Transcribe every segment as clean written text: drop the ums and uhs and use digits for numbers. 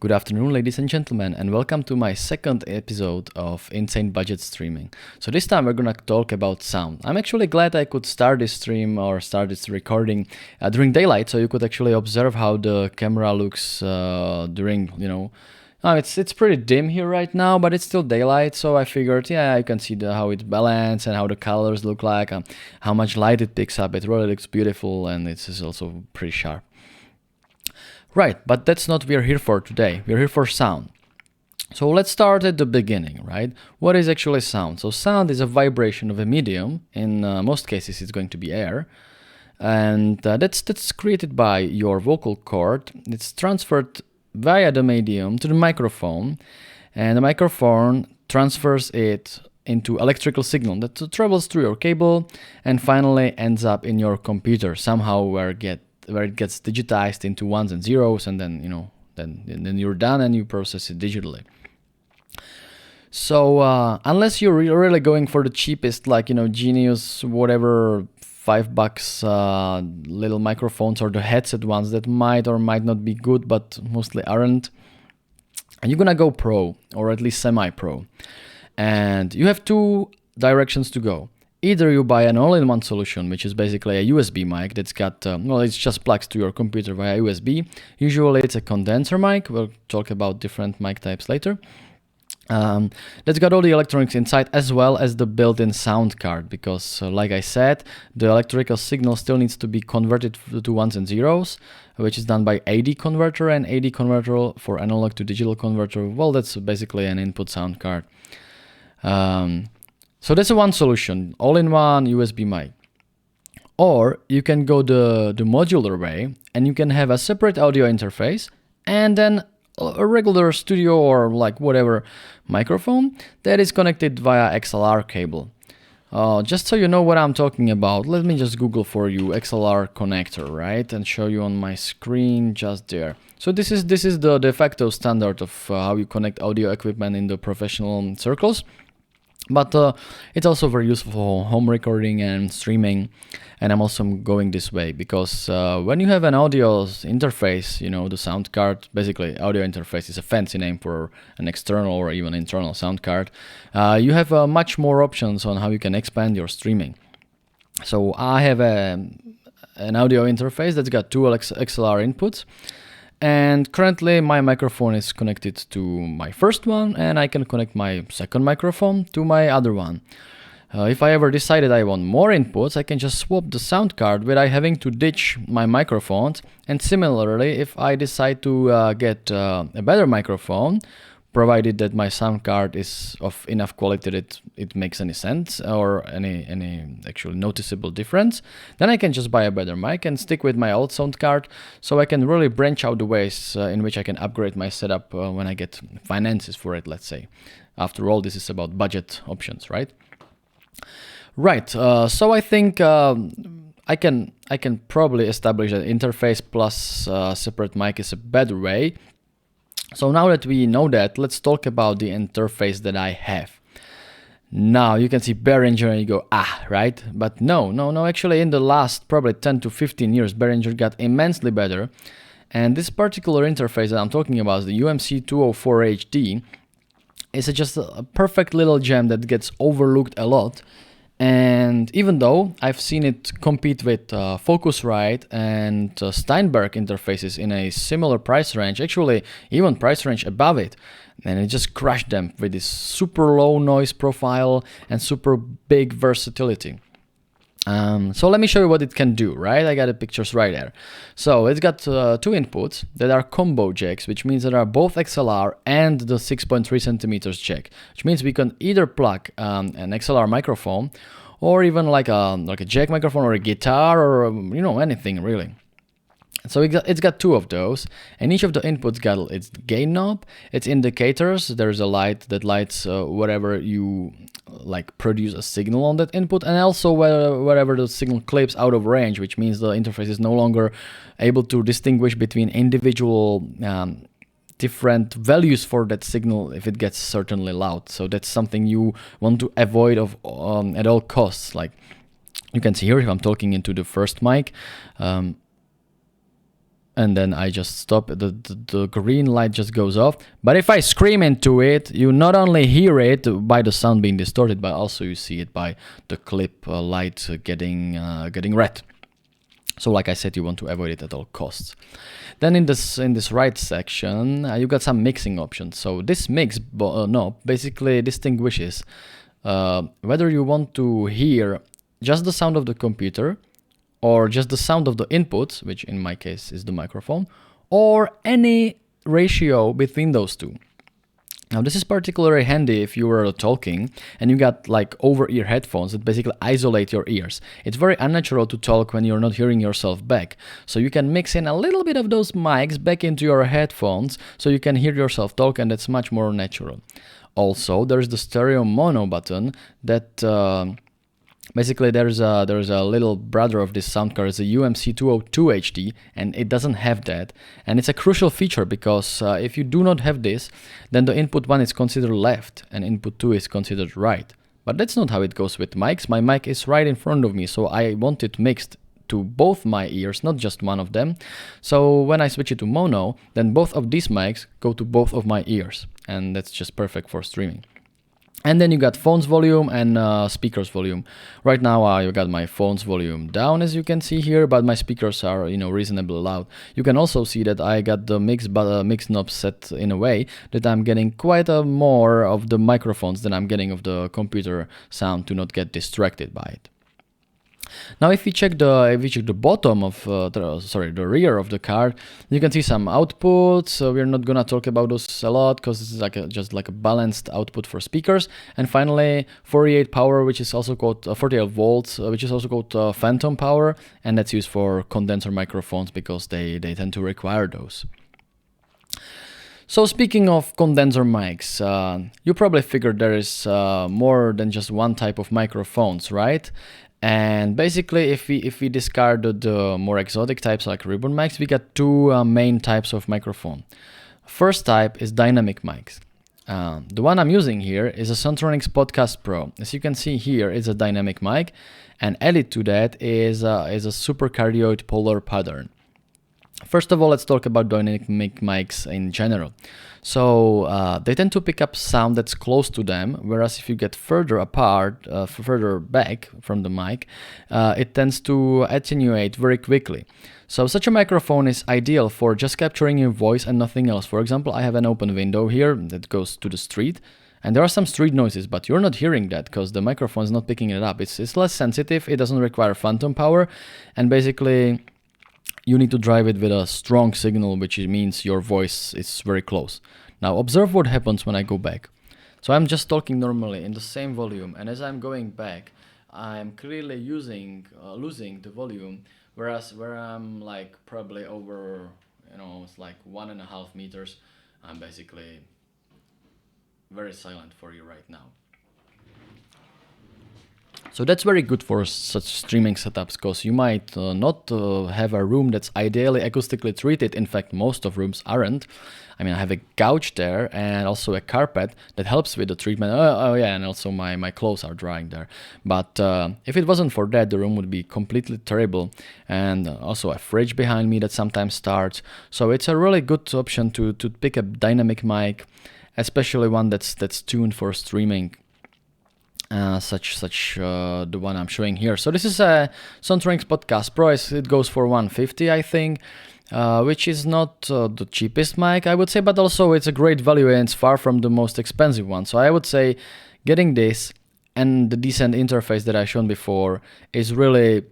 Good afternoon, ladies and gentlemen, and welcome to my second episode of Insane Budget Streaming. So this time we're gonna talk about sound. I'm actually glad I could start this stream or start this recording during daylight, so you could actually observe how the camera looks during, it's pretty dim here right now, but it's still daylight, so I figured, yeah, you can see how it's balanced and how the colors look like, how much light it picks up. It really looks beautiful, and it's also pretty sharp. Right, but that's not what we're here for today. We're here for sound. So let's start at the beginning, right? What is actually sound? So sound is a vibration of a medium. In most cases, it's going to be air. And that's created by your vocal cord. It's transferred via the medium to the microphone. And the microphone transfers it into electrical signal that travels through your cable and finally ends up in your computer somehow where it gets digitized into ones and zeros, and then then you're done and you process it digitally. So unless you're really going for the cheapest, Genius, whatever, $5 little microphones or the headset ones that might or might not be good, but mostly aren't, you're gonna go pro or at least semi-pro. And you have two directions to go. Either you buy an all-in-one solution, which is basically a USB mic that's got, it just plugs to your computer via USB. Usually it's a condenser mic. We'll talk about different mic types later. That's got all the electronics inside as well as the built-in sound card because, like I said, the electrical signal still needs to be converted to ones and zeros, which is done by AD converter, and AD converter for analog to digital converter, well, that's basically an input sound card. So that's one solution, all-in-one USB mic. Or you can go the modular way, and you can have a separate audio interface and then a regular studio or whatever microphone that is connected via XLR cable. Just so you know what I'm talking about, let me just Google for you XLR connector, right, and show you on my screen just there. So this is the de facto standard of how you connect audio equipment in the professional circles. But it's also very useful for home recording and streaming, and I'm also going this way because when you have an audio interface, the sound card, basically audio interface is a fancy name for an external or even internal sound card, you have much more options on how you can expand your streaming. So I have an audio interface that's got two XLR inputs. And currently my microphone is connected to my first one, and I can connect my second microphone to my other one. If I ever decided I want more inputs, I can just swap the sound card without having to ditch my microphones. And similarly, if I decide to get a better microphone, provided that my sound card is of enough quality that it makes any sense or any actually noticeable difference, then I can just buy a better mic and stick with my old sound card, so I can really branch out the ways in which I can upgrade my setup when I get finances for it, let's say. After all, this is about budget options, right? Right, so I think I can probably establish that interface plus separate mic is a better way. So now that we know that, let's talk about the interface that I have. Now you can see Behringer and you go, right? But no, actually in the last probably 10 to 15 years, Behringer got immensely better. And this particular interface that I'm talking about is the UMC204HD. It's just a perfect little gem that gets overlooked a lot. And even though I've seen it compete with Focusrite and Steinberg interfaces in a similar price range, actually even price range above it, and it just crushed them with this super low noise profile and super big versatility. So let me show you what it can do, right? I got the pictures right there. So it's got two inputs that are combo jacks, which means there are both XLR and the 6.3 centimeters jack, which means we can either plug an XLR microphone or even like a jack microphone or a guitar or anything really. So it's got two of those, and each of the inputs got its gain knob, its indicators. There's a light that lights wherever you produce a signal on that input, and also wherever the signal clips out of range, which means the interface is no longer able to distinguish between individual different values for that signal if it gets certainly loud. So that's something you want to avoid at all costs. Like you can see here, if I'm talking into the first mic, and then I just stop, the green light just goes off. But if I scream into it, you not only hear it by the sound being distorted, but also you see it by the clip light getting red. So like I said, you want to avoid it at all costs. Then in this right section, you got some mixing options. So this basically distinguishes whether you want to hear just the sound of the computer, or just the sound of the inputs, which in my case is the microphone, or any ratio between those two. Now this is particularly handy if you are talking and you got like over-ear headphones that basically isolate your ears. It's very unnatural to talk when you're not hearing yourself back. So you can mix in a little bit of those mics back into your headphones so you can hear yourself talk, and that's much more natural. Also, there's the stereo mono button that basically there's a little brother of this sound card. It's a UMC204HD, and it doesn't have that. And it's a crucial feature because if you do not have this, then the input 1 is considered left and input 2 is considered right. But that's not how it goes with mics. My mic is right in front of me, so I want it mixed to both my ears, not just one of them. So when I switch it to mono, then both of these mics go to both of my ears, and that's just perfect for streaming. And then you got phone's volume and speaker's volume. Right now you got my phone's volume down, as you can see here, but my speakers are reasonably loud. You can also see that I got the mix knob set in a way that I'm getting quite more of the microphones than I'm getting of the computer sound to not get distracted by it. Now if we check the bottom of the rear of the card, you can see some outputs. We're not gonna talk about those a lot because this is just like a balanced output for speakers. And finally 48 power, which is also called 48 volts, which is also called phantom power, and that's used for condenser microphones because they tend to require those. So speaking of condenser mics, you probably figured there is more than just one type of microphones, right? And basically, if we discard the more exotic types like ribbon mics, we got two main types of microphone. First type is dynamic mics. The one I'm using here is a Sontronics PodcastPro. As you can see here, it's a dynamic mic, and added to that is a supercardioid polar pattern. First of all, let's talk about dynamic mics in general. So they tend to pick up sound that's close to them, whereas if you get further apart, further back from the mic, it tends to attenuate very quickly. So such a microphone is ideal for just capturing your voice and nothing else. For example, I have an open window here that goes to the street, and there are some street noises, but you're not hearing that because the microphone is not picking it up. It's less sensitive, it doesn't require phantom power, and basically you need to drive it with a strong signal, which means your voice is very close. Now observe what happens when I go back. So I'm just talking normally in the same volume, and as I'm going back, I'm clearly losing the volume, whereas where I'm like probably over, it's like 1.5 meters, I'm basically very silent for you right now. So that's very good for such streaming setups, because you might not have a room that's ideally acoustically treated. In fact, most of rooms aren't. I mean, I have a couch there and also a carpet that helps with the treatment. Oh yeah, and also my clothes are drying there. But if it wasn't for that, the room would be completely terrible. And also a fridge behind me that sometimes starts. So it's a really good option to pick a dynamic mic, especially one that's tuned for streaming. Such the one I'm showing here. So this is a Sontronics PodcastPro. It goes for $150, I think, which is not the cheapest mic, I would say, but also it's a great value and it's far from the most expensive one. So I would say getting this and the decent interface that I shown before is really,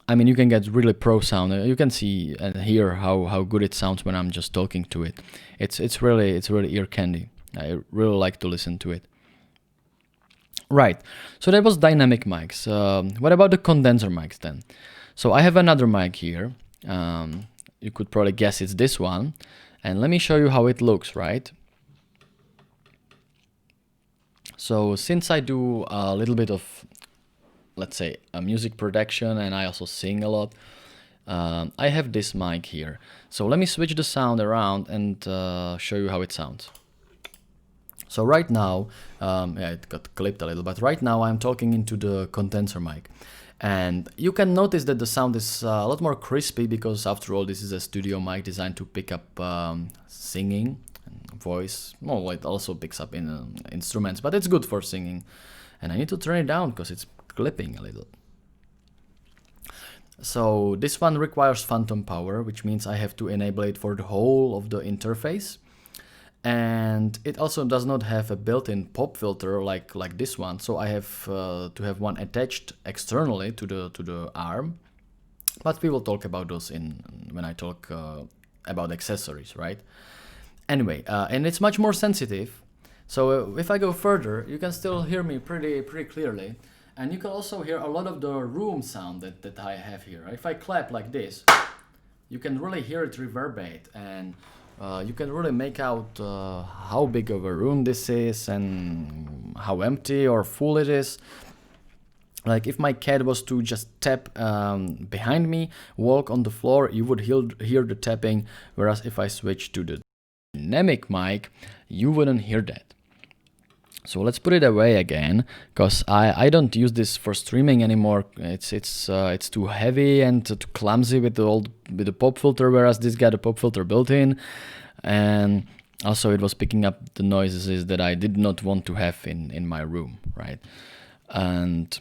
I mean, you can get really pro sound. You can see and hear how good it sounds when I'm just talking to it. It's really ear candy. I really like to listen to it. Right, so that was dynamic mics. What about the condenser mics then? So I have another mic here. You could probably guess it's this one. And let me show you how it looks, right? So since I do a little bit of, let's say, a music production, and I also sing a lot, I have this mic here. So let me switch the sound around and show you how it sounds. So right now, it got clipped a little, but right now I'm talking into the condenser mic. And you can notice that the sound is a lot more crispy because after all this is a studio mic designed to pick up singing and voice. Well, it also picks up in instruments, but it's good for singing. And I need to turn it down because it's clipping a little. So this one requires phantom power, which means I have to enable it for the whole of the interface. And it also does not have a built-in pop filter like this one, so I have to have one attached externally to the arm. But we will talk about those when I talk about accessories, right? Anyway, and it's much more sensitive. So if I go further, you can still hear me pretty clearly, and you can also hear a lot of the room sound that I have here. If I clap like this, you can really hear it reverberate, and you can really make out how big of a room this is and how empty or full it is. Like if my cat was to just tap behind me, walk on the floor, you would hear the tapping, whereas if I switch to the dynamic mic, you wouldn't hear that. So let's put it away again, because I don't use this for streaming anymore. It's too heavy and too clumsy with the pop filter, whereas this got a pop filter built in, and also it was picking up the noises that I did not want to have in my room, right? And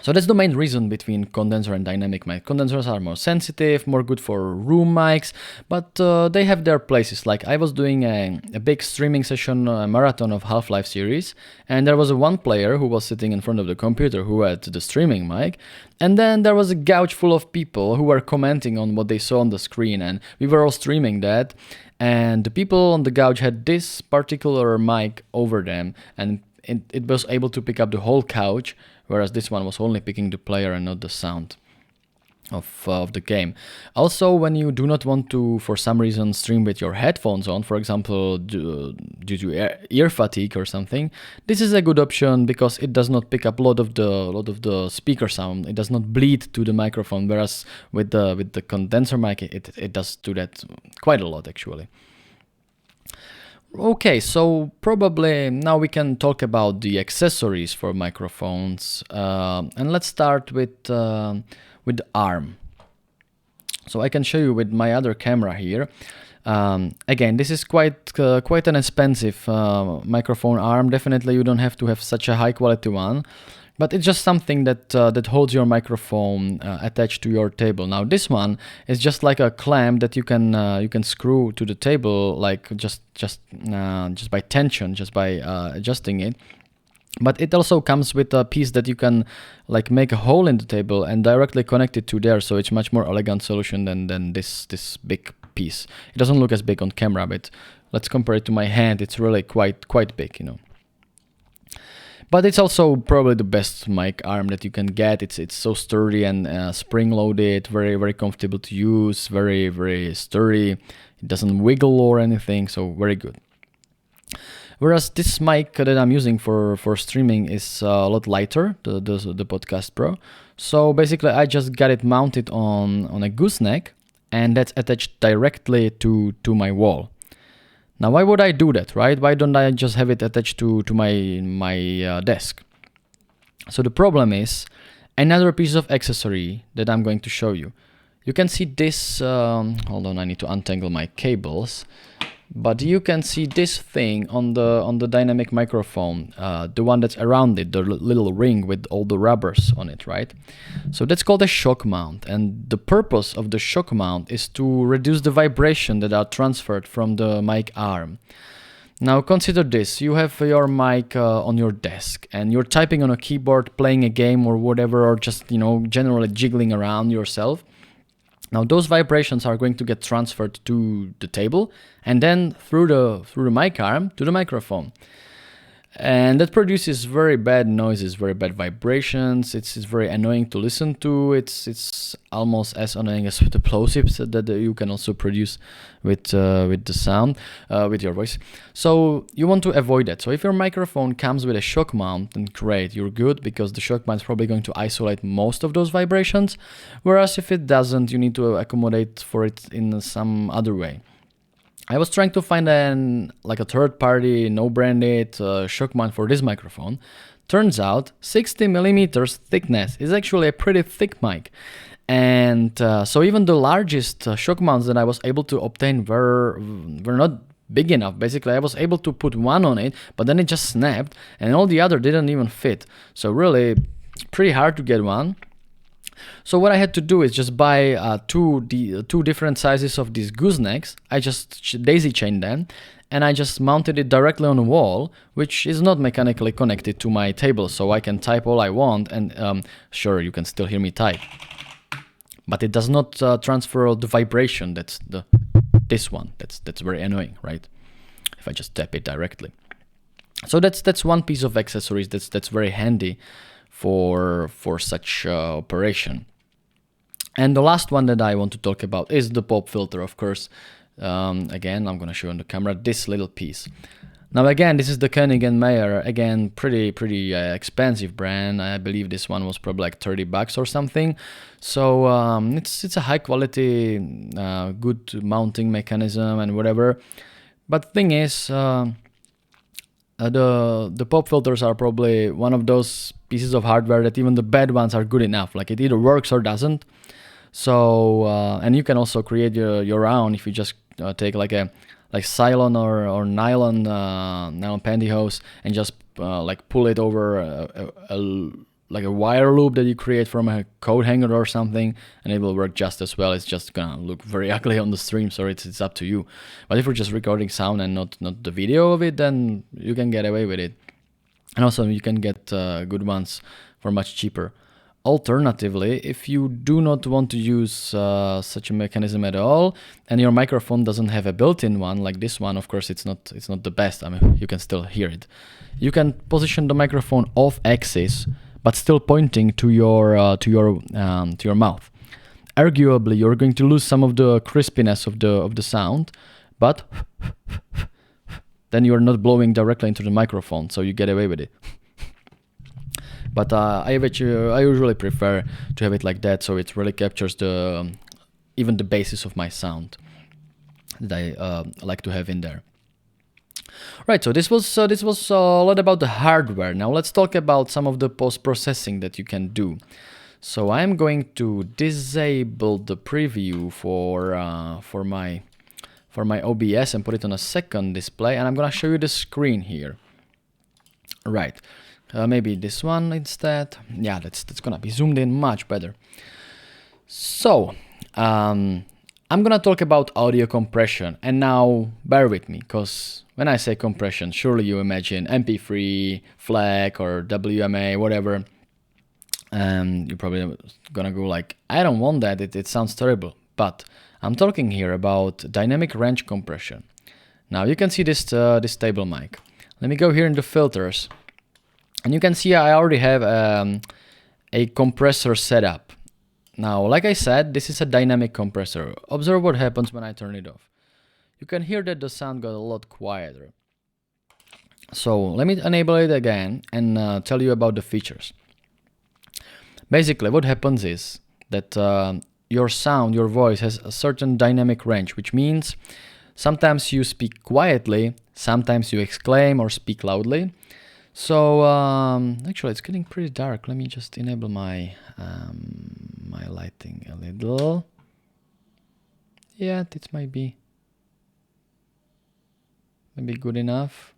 so that's the main reason between condenser and dynamic mic. Condensers are more sensitive, more good for room mics, but they have their places. Like I was doing a big streaming session, a marathon of Half-Life series, and there was one player who was sitting in front of the computer who had the streaming mic, and then there was a couch full of people who were commenting on what they saw on the screen, and we were all streaming that, and the people on the couch had this particular mic over them, and it was able to pick up the whole couch, whereas this one was only picking the player and not the sound of the game. Also, when you do not want to, for some reason, stream with your headphones on, for example, due to ear fatigue or something, this is a good option because it does not pick up a lot of the speaker sound. It does not bleed to the microphone, whereas with the condenser mic, it does do that quite a lot actually. Okay, so probably now we can talk about the accessories for microphones, and let's start with the arm. So I can show you with my other camera here. Again, this is quite an expensive microphone arm. Definitely, you don't have to have such a high quality one. But it's just something that holds your microphone attached to your table. Now this one is just like a clamp that you can screw to the table, like just by tension, just by adjusting it. But it also comes with a piece that you can like make a hole in the table and directly connect it to there. So it's much more elegant solution than this big piece. It doesn't look as big on camera, but let's compare it to my hand. It's really quite big, you know. But it's also probably the best mic arm that you can get. It's so sturdy and spring-loaded, very comfortable to use, very sturdy. It doesn't wiggle or anything, so very good. Whereas this mic that I'm using for streaming is a lot lighter, the PodcastPro. So basically, I just got it mounted on a gooseneck, and that's attached directly to my wall. Now, why would I do that, right? Why don't I just have it attached to my desk? So the problem is another piece of accessory that I'm going to show you. You can see this, hold on, I need to untangle my cables. But you can see this thing on the dynamic microphone, the one that's around it, the little ring with all the rubbers on it, right? So that's called a shock mount, and the purpose of the shock mount is to reduce the vibration that are transferred from the mic arm. Now consider this, you have your mic on your desk and you're typing on a keyboard, playing a game or whatever, or just, you know, generally jiggling around yourself. Now those vibrations are going to get transferred to the table and then through the mic arm to the microphone. And that produces very bad noises, very bad vibrations. It's very annoying to listen to. It's almost as annoying as the plosives that you can also produce with the sound, with your voice. So you want to avoid that. So if your microphone comes with a shock mount, then great, you're good, because the shock mount is probably going to isolate most of those vibrations. Whereas if it doesn't, you need to accommodate for it in some other way. I was trying to find a third-party, no-branded shock mount for this microphone. Turns out 60 millimeters thickness is actually a pretty thick mic. And so even the largest shock mounts that I was able to obtain were not big enough. Basically, I was able to put one on it, but then it just snapped, and all the other didn't even fit. So really, pretty hard to get one. So what I had to do is just buy two different sizes of these goosenecks. I just daisy chained them, and I just mounted it directly on the wall, which is not mechanically connected to my table, so I can type all I want, and sure, you can still hear me type. But it does not transfer the vibration. That's this one. That's very annoying, right? If I just tap it directly. So that's one piece of accessories that's very handy for such operation. And the last one that I want to talk about is the pop filter, of course. Again, I'm gonna show on the camera this little piece. Now again, this is the Koenig & Mayer, again pretty expensive brand. I believe this one was probably like $30 or something. So it's a high quality, good mounting mechanism and whatever. But the thing is, the pop filters are probably one of those pieces of hardware that even the bad ones are good enough. Like it either works or doesn't. So and you can also create your own if you just take like Cylon or nylon pantyhose and just like pull it over like a wire loop that you create from a coat hanger or something, and it will work just as well. It's just gonna look very ugly on the stream, so it's up to you. But if you're just recording sound and not the video of it, then you can get away with it. And also you can get good ones for much cheaper. Alternatively, if you do not want to use such a mechanism at all, and your microphone doesn't have a built-in one like this one, of course it's not the best. I mean, you can still hear it. You can position the microphone off axis, but still pointing to your mouth. Arguably, you're going to lose some of the crispiness of the sound, but then you're not blowing directly into the microphone, so you get away with it. But I usually prefer to have it like that, so it really captures even the basis of my sound that I like to have in there. Right, so this was a lot about the hardware. Now let's talk about some of the post-processing that you can do. So I'm going to disable the preview for my OBS and put it on a second display, and I'm gonna show you the screen here. Right. Maybe this one instead. Yeah, that's gonna be zoomed in much better. So, I'm gonna talk about audio compression, and now bear with me, because when I say compression, surely you imagine MP3, FLAC, or WMA, whatever. You're probably gonna go like, I don't want that, it sounds terrible. But I'm talking here about dynamic range compression. Now you can see this table mic. Let me go here in the filters. And you can see I already have a compressor set up. Now, like I said, this is a dynamic compressor. Observe what happens when I turn it off. You can hear that the sound got a lot quieter. So let me enable it again and tell you about the features. Basically, what happens is that your sound, your voice has a certain dynamic range, which means sometimes you speak quietly, sometimes you exclaim or speak loudly. So actually it's getting pretty dark. Let me just enable my my lighting a little. Yeah, this might be maybe good enough.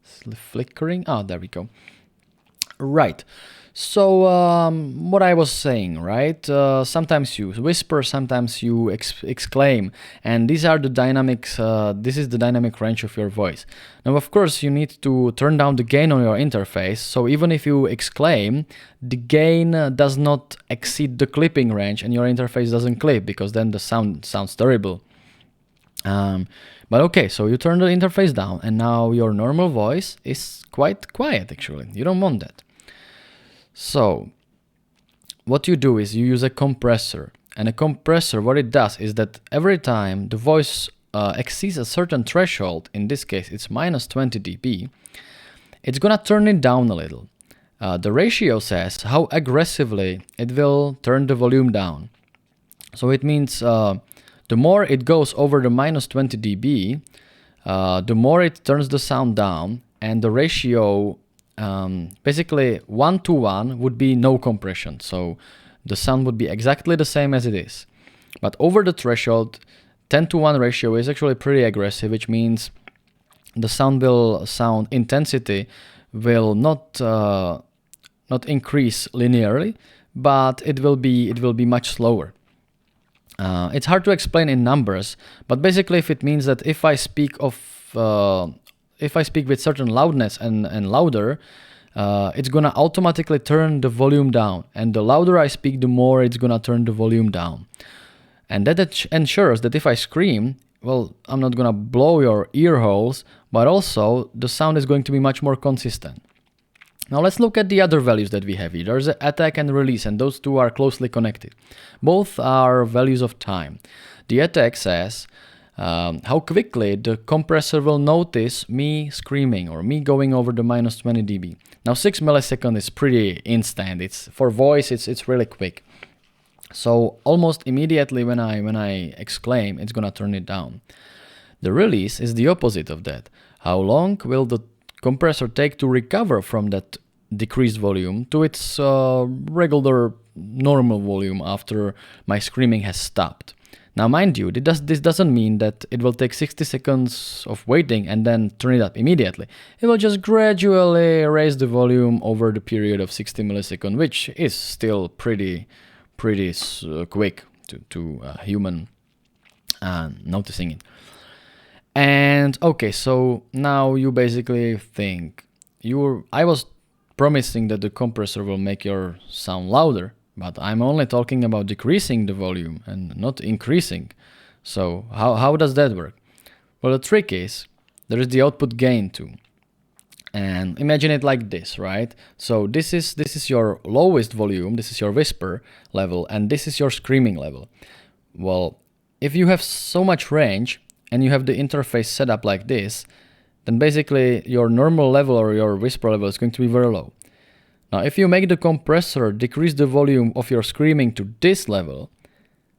Flickering. Oh, there we go. Right. So what I was saying, right? Sometimes you whisper, sometimes you exclaim, and these are the dynamics. This is the dynamic range of your voice. Now, of course, you need to turn down the gain on your interface. So even if you exclaim, the gain does not exceed the clipping range, and your interface doesn't clip, because then the sound sounds terrible. But okay, so you turn the interface down, and now your normal voice is quite quiet. Actually, you don't want that. So what you do is you use a compressor, and a compressor, what it does is that every time the voice exceeds a certain threshold, in this case it's minus 20 dB, it's gonna turn it down a little. The ratio says how aggressively it will turn the volume down. So it means the more it goes over the minus 20 dB, the more it turns the sound down, and the ratio basically 1:1 would be no compression, so the sound would be exactly the same as it is. But over the threshold, 10:1 ratio is actually pretty aggressive, which means the sound intensity will not increase linearly, but it will be much slower. It's hard to explain in numbers, but basically if it means that if I speak with certain loudness and louder, it's gonna automatically turn the volume down, and the louder I speak, the more it's gonna turn the volume down. And that ensures that if I scream, well, I'm not gonna blow your ear holes, but also the sound is going to be much more consistent. Now let's look at the other values that we have here. There's attack and release, and those two are closely connected. Both are values of time. The attack says how quickly the compressor will notice me screaming or me going over the minus 20 dB. Now 6 milliseconds is pretty instant. It's for voice, it's really quick. So almost immediately when I exclaim, it's gonna turn it down. The release is the opposite of that. How long will the compressor take to recover from that decreased volume to its regular normal volume after my screaming has stopped? Now mind you, this doesn't mean that it will take 60 seconds of waiting and then turn it up immediately. It will just gradually raise the volume over the period of 60 milliseconds, which is still pretty quick to a human noticing it. And okay, so now you basically think I was promising that the compressor will make your sound louder, but I'm only talking about decreasing the volume and not increasing. So how does that work? Well, the trick is there is the output gain too. And imagine it like this, right? So this is your lowest volume, this is your whisper level, and this is your screaming level. Well, if you have so much range and you have the interface set up like this, then basically your normal level or your whisper level is going to be very low. Now, if you make the compressor decrease the volume of your screaming to this level,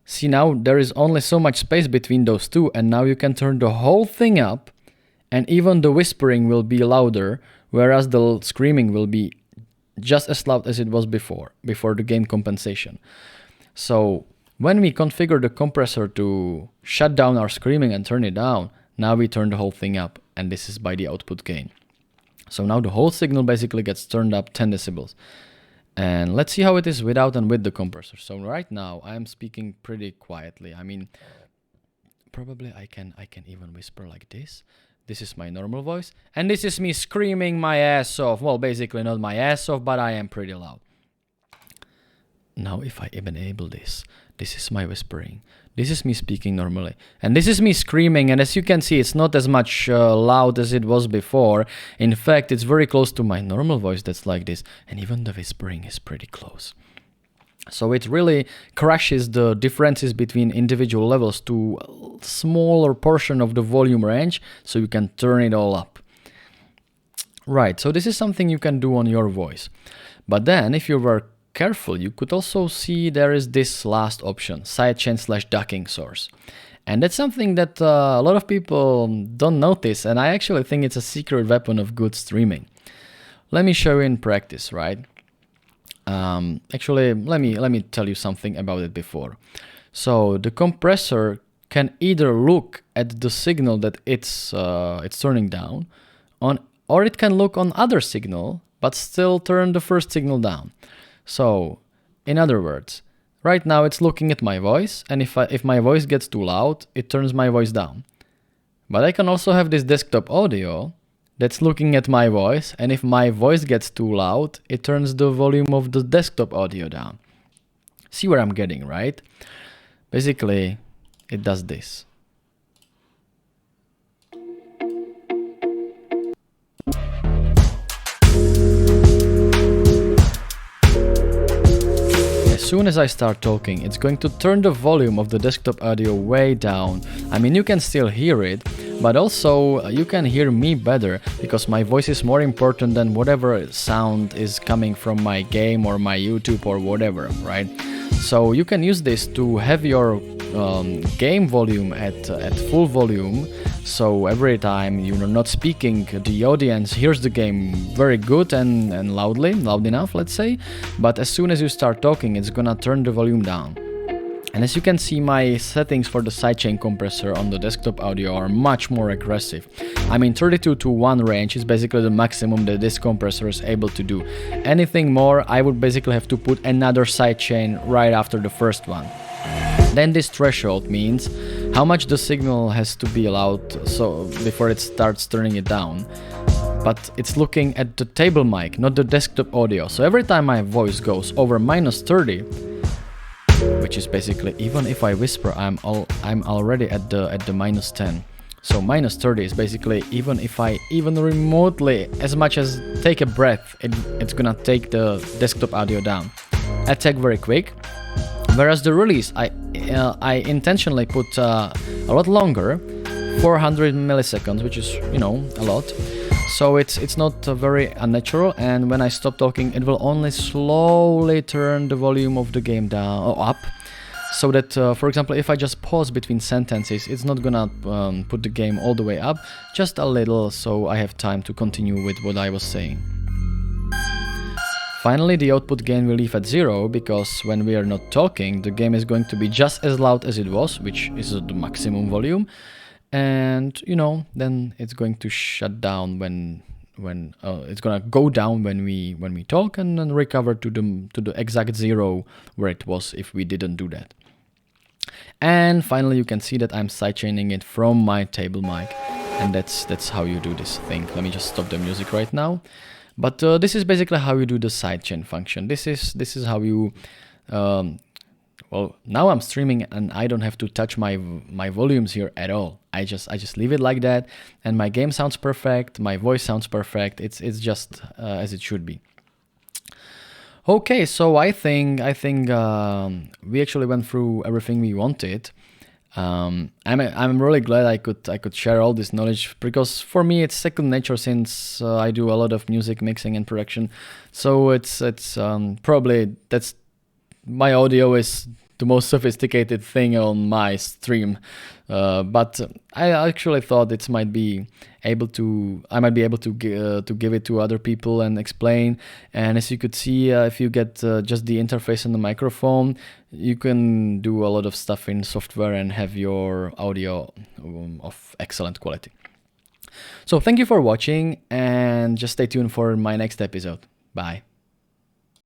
see, now there is only so much space between those two, and now you can turn the whole thing up, and even the whispering will be louder, whereas the screaming will be just as loud as it was before the gain compensation. So when we configure the compressor to shut down our screaming and turn it down, now we turn the whole thing up, and this is by the output gain. So now the whole signal basically gets turned up 10 decibels. And let's see how it is without and with the compressor. So right now I am speaking pretty quietly. I mean, probably I can even whisper like this. This is my normal voice, and this is me screaming my ass off. Well, basically not my ass off, but I am pretty loud. Now if I enable this is my whispering. This is me speaking normally, and this is me screaming, and as you can see, it's not as much loud as it was before. In fact, it's very close to my normal voice that's like this, and even the whispering is pretty close. So it really crushes the differences between individual levels to a smaller portion of the volume range, so you can turn it all up. Right, so this is something you can do on your voice. But then, if you were careful, you could also see there is this last option, sidechain/ducking source. And that's something that a lot of people don't notice, and I actually think it's a secret weapon of good streaming. Let me show you in practice, right? Actually, let me tell you something about it before. So the compressor can either look at the signal that it's turning down, or it can look on other signal but still turn the first signal down. So, in other words, right now it's looking at my voice, and if my voice gets too loud, it turns my voice down. But I can also have this desktop audio that's looking at my voice, and if my voice gets too loud, it turns the volume of the desktop audio down. See where I'm getting, right? Basically, it does this. As soon as I start talking, it's going to turn the volume of the desktop audio way down. I mean, you can still hear it, but also you can hear me better because my voice is more important than whatever sound is coming from my game or my YouTube or whatever, right? So you can use this to have your game volume at full volume, So every time you're not speaking, the audience hears the game very good and loud enough, let's say. But as soon as you start talking, it's gonna turn the volume down. And as you can see, my settings for the sidechain compressor on the desktop audio are much more aggressive. I mean, 32 to 1 range is basically the maximum that this compressor is able to do. Anything more, I would basically have to put another sidechain right after the first one. Then this threshold means how much the signal has to be allowed so before it starts turning it down. But it's looking at the table mic, not the desktop audio. So every time my voice goes over -30, which is basically, even if I whisper, I'm already at the -10. So -30 is basically, even if I even remotely, as much as take a breath, it's gonna take the desktop audio down. Attack very quick. Whereas the release, I intentionally put a lot longer, 400 milliseconds, which is, you know, a lot. So it's not very unnatural, and when I stop talking, it will only slowly turn the volume of the game down or up, so that, for example, if I just pause between sentences, it's not gonna put the game all the way up, just a little, so I have time to continue with what I was saying. Finally, the output gain will leave at 0, because when we are not talking, the game is going to be just as loud as it was, which is the maximum volume. And, you know, then it's going to shut down when it's gonna go down when we talk, and then recover to the exact 0 where it was if we didn't do that. And finally, you can see that I'm sidechaining it from my table mic, and that's how you do this thing. Let me just stop the music right now. But this is basically how you do the sidechain function. This is how you. Well, now I'm streaming and I don't have to touch my volumes here at all. I just leave it like that, and my game sounds perfect. My voice sounds perfect. It's just as it should be. Okay, so I think we actually went through everything we wanted. I'm really glad I could share all this knowledge, because for me it's second nature, since I do a lot of music mixing and production. So it's probably that's my audio is the most sophisticated thing on my stream, but I actually thought I might be able to give it to other people and explain. And as you could see, if you get just the interface and the microphone, you can do a lot of stuff in software and have your audio of excellent quality. So thank you for watching, and just stay tuned for my next episode. Bye.